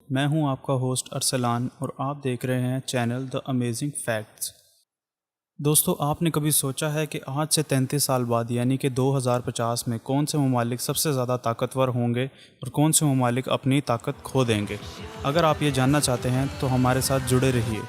میں ہوں آپ کا ہوسٹ ارسلان اور آپ دیکھ رہے ہیں چینل دا امیزنگ فیکٹس۔ دوستو، آپ نے کبھی سوچا ہے کہ آج سے 33 سال بعد یعنی کہ 2050 میں کون سے ممالک سب سے زیادہ طاقتور ہوں گے اور کون سے ممالک اپنی طاقت کھو دیں گے؟ اگر آپ یہ جاننا چاہتے ہیں تو ہمارے ساتھ جڑے رہیے۔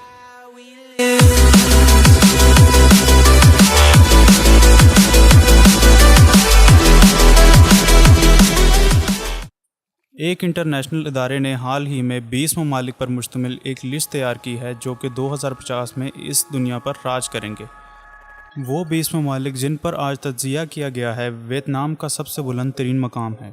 ایک انٹرنیشنل ادارے نے حال ہی میں 20 ممالک پر مشتمل ایک لسٹ تیار کی ہے جو کہ 2050 میں اس دنیا پر راج کریں گے۔ وہ 20 ممالک جن پر آج تجزیہ کیا گیا ہے، ویتنام کا سب سے بلند ترین مقام ہے۔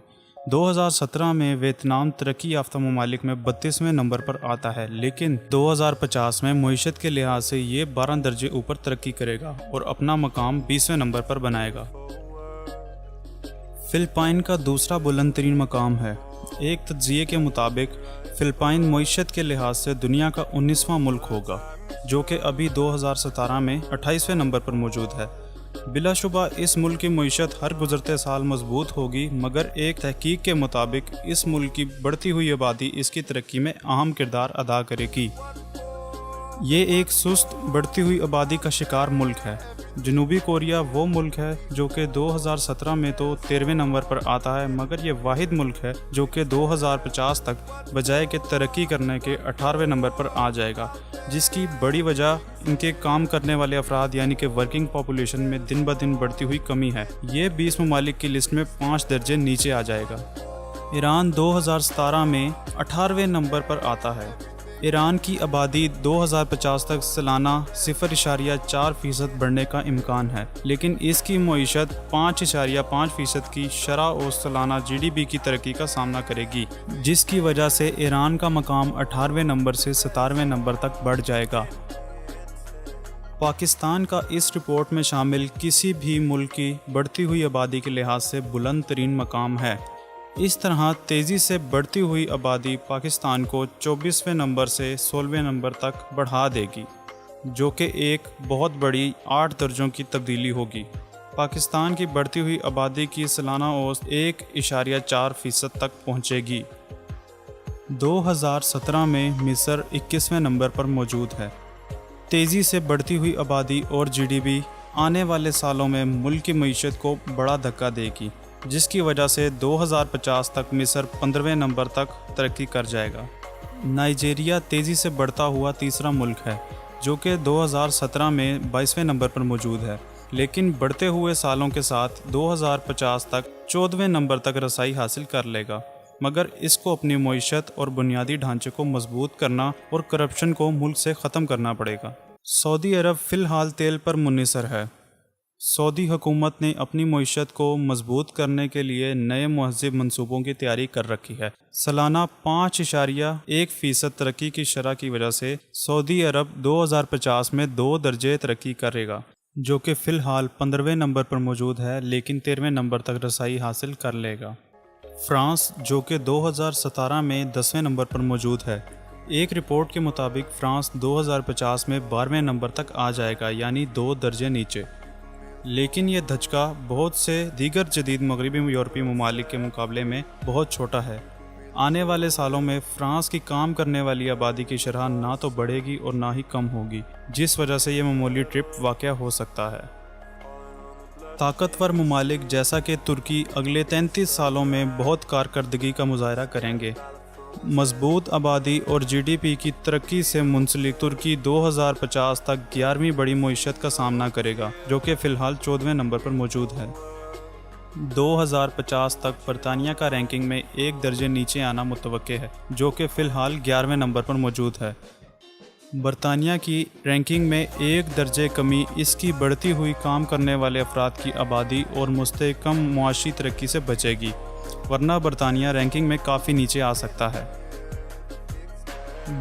2017 میں ویتنام ترقی یافتہ ممالک میں 32ویں نمبر پر آتا ہے، لیکن 2050 میں معیشت کے لحاظ سے یہ 12 درجے اوپر ترقی کرے گا اور اپنا مقام 20ویں نمبر پر بنائے گا۔ فلپائن کا دوسرا بلند ترین مقام ہے۔ ایک تجزیے کے مطابق فلپائن معیشت کے لحاظ سے دنیا کا 19واں ملک ہوگا، جو کہ ابھی 2017 میں 28ویں نمبر پر موجود ہے۔ بلا شبہ اس ملک کی معیشت ہر گزرتے سال مضبوط ہوگی، مگر ایک تحقیق کے مطابق اس ملک کی بڑھتی ہوئی آبادی اس کی ترقی میں اہم کردار ادا کرے گی۔ یہ ایک سست بڑھتی ہوئی آبادی کا شکار ملک ہے۔ جنوبی کوریا وہ ملک ہے جو کہ 2017 میں تو 13ویں نمبر پر آتا ہے، مگر یہ واحد ملک ہے جو کہ 2050 تک بجائے کہ ترقی کرنے کے 18ویں نمبر پر آ جائے گا، جس کی بڑی وجہ ان کے کام کرنے والے افراد یعنی کہ ورکنگ پاپولیشن میں دن بدن بڑھتی ہوئی کمی ہے۔ یہ 20 ممالک کی لسٹ میں 5 درجے نیچے آ جائے گا۔ ایران 2017 میں 18ویں نمبر پر آتا ہے۔ ایران کی آبادی 2050 تک سالانہ 0.4% بڑھنے کا امکان ہے، لیکن اس کی معیشت 5.5% کی شرح اور سالانہ GDP کی ترقی کا سامنا کرے گی، جس کی وجہ سے ایران کا مقام 18ویں نمبر سے 17ویں نمبر تک بڑھ جائے گا۔ پاکستان کا اس رپورٹ میں شامل کسی بھی ملک کی بڑھتی ہوئی آبادی کے لحاظ سے بلند ترین مقام ہے۔ اس طرح تیزی سے بڑھتی ہوئی آبادی پاکستان کو 24ویں نمبر سے 16ویں نمبر تک بڑھا دے گی، جو کہ ایک بہت بڑی 8 درجوں کی تبدیلی ہوگی۔ پاکستان کی بڑھتی ہوئی آبادی کی سالانہ اوسط 1.4% تک پہنچے گی۔ 2017 میں مصر 21ویں نمبر پر موجود ہے۔ تیزی سے بڑھتی ہوئی آبادی اور GDP آنے والے سالوں میں ملک کی معیشت کو بڑا دھکا دے گی، جس کی وجہ سے 2050 تک مصر 15ویں نمبر تک ترقی کر جائے گا۔ نائجیریا تیزی سے بڑھتا ہوا تیسرا ملک ہے، جو کہ 2017 میں 22ویں نمبر پر موجود ہے، لیکن بڑھتے ہوئے سالوں کے ساتھ 2050 تک 14ویں نمبر تک رسائی حاصل کر لے گا، مگر اس کو اپنی معیشت اور بنیادی ڈھانچے کو مضبوط کرنا اور کرپشن کو ملک سے ختم کرنا پڑے گا۔ سعودی عرب فی الحال تیل پر منحصر ہے۔ سعودی حکومت نے اپنی معیشت کو مضبوط کرنے کے لیے نئے مہذب منصوبوں کی تیاری کر رکھی ہے۔ سالانہ 5.1% ترقی کی شرح کی وجہ سے سعودی عرب 2050 میں 2 درجے ترقی کرے گا، جو کہ فی الحال 15ویں نمبر پر موجود ہے، لیکن 13ویں نمبر تک رسائی حاصل کر لے گا۔ فرانس، جو کہ 2017 میں 10ویں نمبر پر موجود ہے، ایک رپورٹ کے مطابق فرانس 2050 میں 12ویں نمبر تک آ جائے گا، یعنی 2 درجے نیچے۔ لیکن یہ دھچکا بہت سے دیگر جدید مغربی یورپی ممالک کے مقابلے میں بہت چھوٹا ہے۔ آنے والے سالوں میں فرانس کی کام کرنے والی آبادی کی شرح نہ تو بڑھے گی اور نہ ہی کم ہوگی، جس وجہ سے یہ معمولی ٹرپ واقع ہو سکتا ہے۔ طاقتور ممالک جیسا کہ ترکی اگلے 33 سالوں میں بہت کارکردگی کا مظاہرہ کریں گے۔ مضبوط آبادی اور GDP کی ترقی سے منسلک ترکی 2050 تک 11ویں بڑی معیشت کا سامنا کرے گا، جو کہ فی الحال 14ویں نمبر پر موجود ہے۔ 2050 تک برطانیہ کا رینکنگ میں 1 درجے نیچے آنا متوقع ہے، جو کہ فی الحال 11ویں نمبر پر موجود ہے۔ برطانیہ کی رینکنگ میں 1 درجے کمی اس کی بڑھتی ہوئی کام کرنے والے افراد کی آبادی اور مستحکم معاشی ترقی سے بچے گی، ورنہ برطانیہ رینکنگ میں کافی نیچے آ سکتا ہے۔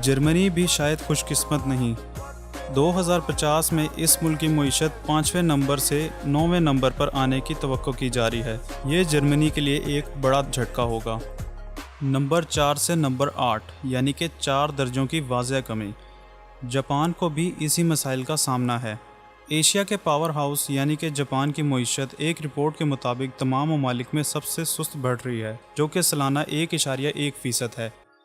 جرمنی بھی شاید خوش قسمت نہیں۔ 2050 میں اس ملک کی معیشت 5ویں نمبر سے 9ویں نمبر پر آنے کی توقع کی جا رہی ہے۔ یہ جرمنی کے لیے ایک بڑا جھٹکا ہوگا۔ نمبر 4 سے نمبر 8 یعنی کہ 4 درجوں کی واضح کمی۔ جاپان کو بھی اسی مسائل کا سامنا ہے۔ ایشیا کے پاور ہاؤس یعنی کہ جاپان کی معیشت ایک رپورٹ کے مطابق تمام ممالک میں سب سے سست بڑھ رہی ہے، جو کہ سالانہ 1.1% ہے۔